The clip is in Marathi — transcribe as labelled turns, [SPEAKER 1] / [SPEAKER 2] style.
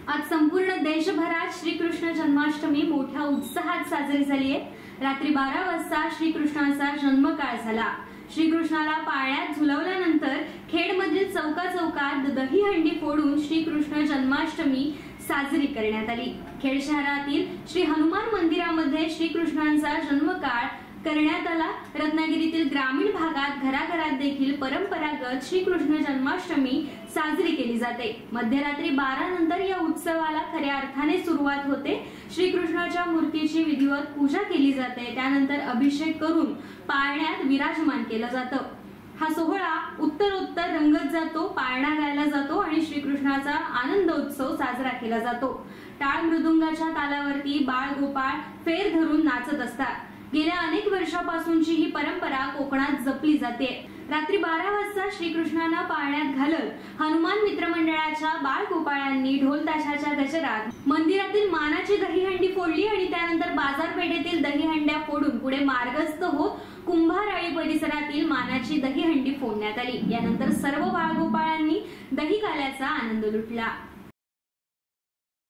[SPEAKER 1] आज संपूर्ण देशभरात श्रीकृष्ण जन्माष्टमी मोठ्या उत्साहात साजरी झाली आहे। रात्री 12 वाजता श्रीकृष्णाचा जन्मकाळ झाला। श्रीकृष्णाला पाळण्यात झुलवल्यानंतर खेडमधील चौकात दहीहंडी फोडून श्रीकृष्ण जन्माष्टमी साजरी करण्यात आली। खेड शहरातील श्री हनुमान मंदिरामध्ये श्रीकृष्णांचा जन्मकाळ करण्यात आला। रत्नागिरीतील ग्रामीण भागात घराघरात देखील परंपरागत श्रीकृष्ण जन्माष्टमी साजरी केली जाते। मध्यरात्री 12 नंतर या उत्सवाला खऱ्या अर्थाने सुरुवात होते। श्रीकृष्णाच्या मूर्तीची विधिवत पूजा केली जाते, त्यानंतर अभिषेक करून पाळण्यात विराजमान केलं जातं। हा सोहळा उत्तरोत्तर रंगत जातो, पाळणा गायला जातो आणि श्रीकृष्णाचा आनंदोत्सव साजरा केला जातो। टाळ मृदुंगाच्या तालावरती बाळ गोपाळ फेर धरून नाचत असतात। गेल्या अनेक वर्षापासूनची ही परंपरा कोकणात जपली जाते। रात्री 12 वाजता श्रीकृष्णांना पाळण्यात घालत हनुमान मित्रमंडळाच्या बाळ गोपाळांनी ढोल ताशाच्या गजरात मंदिरातील मानाची दहीहंडी फोडली आणि त्यानंतर बाजारपेठेतील दहीहंड्या फोडून पुढे मार्गस्थ होत कुंभाराळी परिसरातील मानाची दहीहंडी फोडण्यात आली। यानंतर सर्व बाळ गोपाळांनी दही काल्याचा आनंद लुटला।